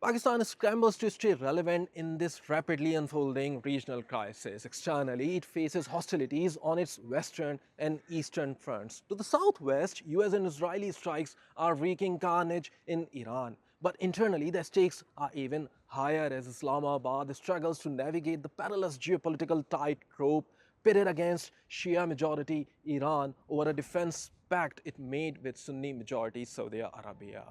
Pakistan scrambles to stay relevant in this rapidly unfolding regional crisis. Externally, it faces hostilities on its western and eastern fronts. To the southwest, US and Israeli strikes are wreaking carnage in Iran. But internally, the stakes are even higher as Islamabad struggles to navigate the perilous geopolitical tightrope pitted against Shia majority Iran over a defense pact it made with Sunni majority Saudi Arabia,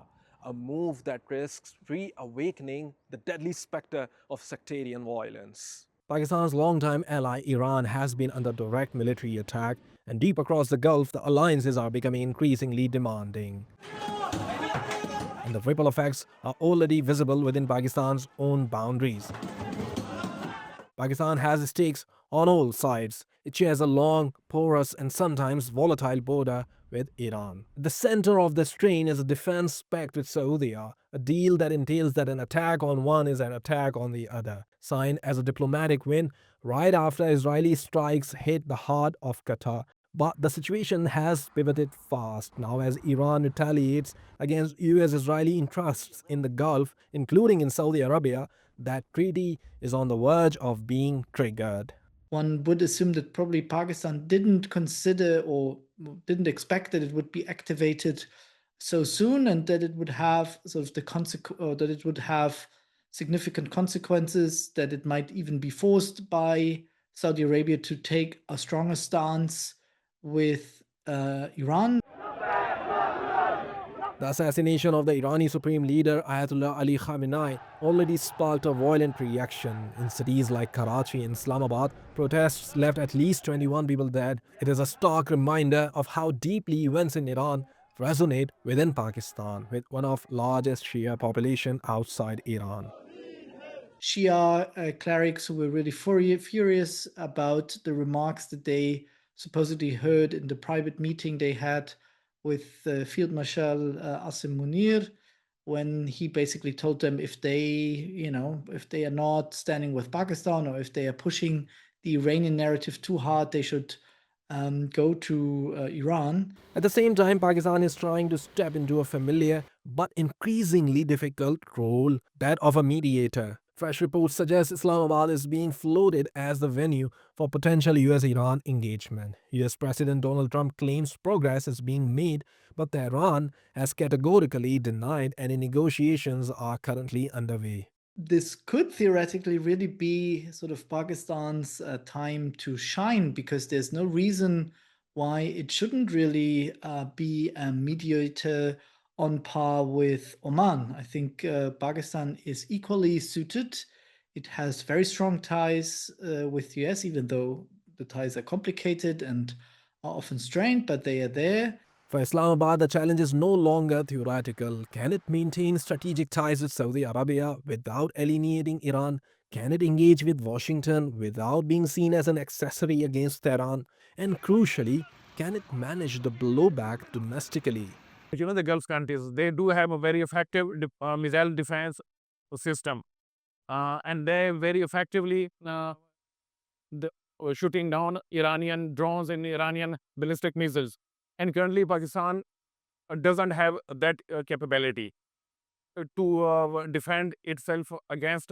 a move that risks reawakening the deadly specter of sectarian violence. Pakistan's longtime ally Iran has been under direct military attack, and deep across the Gulf, the alliances are becoming increasingly demanding. And the ripple effects are already visible within Pakistan's own boundaries. Pakistan has stakes on all sides. It shares a long, porous, and sometimes volatile border with Iran. At the center of the strain is a defense pact with Saudi, a deal that entails that an attack on one is an attack on the other, signed as a diplomatic win right after Israeli strikes hit the heart of Qatar. But the situation has pivoted fast now as Iran retaliates against US-Israeli interests in the Gulf, including in Saudi Arabia. That treaty is on the verge of being triggered. One would assume that probably Pakistan didn't consider or didn't expect that it would be activated so soon, and that it would have sort of that it would have significant consequences, that it might even be forced by Saudi Arabia to take a stronger stance with Iran. The assassination of the Irani Supreme Leader Ayatollah Ali Khamenei already sparked a violent reaction. In cities like Karachi and Islamabad, protests left at least 21 people dead. It is a stark reminder of how deeply events in Iran resonate within Pakistan, with one of the largest Shia population outside Iran. Shia clerics who were really furious about the remarks that they supposedly heard in the private meeting they had with Field Marshal Asim Munir, when he basically told them if they are not standing with Pakistan, or if they are pushing the Iranian narrative too hard, they should go to Iran. At the same time, Pakistan is trying to step into a familiar but increasingly difficult role, that of a mediator. Fresh reports suggest Islamabad is being floated as the venue for potential US-Iran engagement. US President Donald Trump claims progress is being made, but Tehran has categorically denied any negotiations are currently underway. This could theoretically really be sort of Pakistan's time to shine, because there's no reason why it shouldn't really be a mediator on par with Oman. I think Pakistan is equally suited. It has very strong ties with the US, even though the ties are complicated and are often strained, but they are there. For Islamabad, the challenge is no longer theoretical. Can it maintain strategic ties with Saudi Arabia without alienating Iran? Can it engage with Washington without being seen as an accessory against Tehran? And crucially, can it manage the blowback domestically? The Gulf countries, they do have a very effective missile defense system, and they very effectively shooting down Iranian drones and Iranian ballistic missiles. And currently, Pakistan doesn't have that capability to defend itself against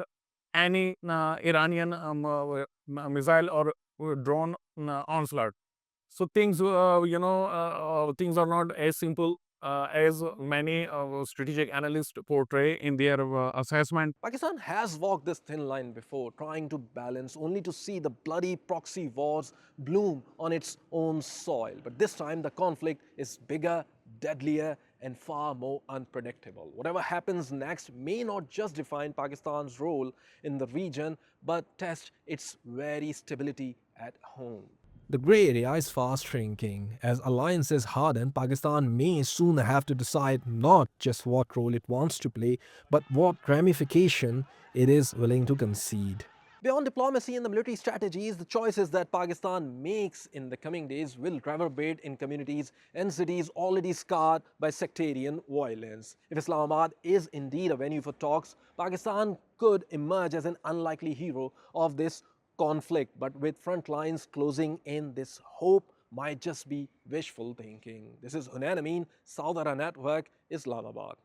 any Iranian missile or drone onslaught. So things are not as simple as many strategic analysts portray in their assessment. Pakistan has walked this thin line before, trying to balance only to see the bloody proxy wars bloom on its own soil. But this time, the conflict is bigger, deadlier, and far more unpredictable. Whatever happens next may not just define Pakistan's role in the region, but test its very stability at home. The grey area is fast shrinking. As alliances harden, Pakistan may soon have to decide not just what role it wants to play, but what ramification it is willing to concede. Beyond diplomacy and the military strategies, the choices that Pakistan makes in the coming days will reverberate in communities and cities already scarred by sectarian violence. If Islamabad is indeed a venue for talks, Pakistan could emerge as an unlikely hero of this conflict, but with front lines closing in, this hope might just be wishful thinking. This is Hunain Amin, Saudara Network, Islamabad.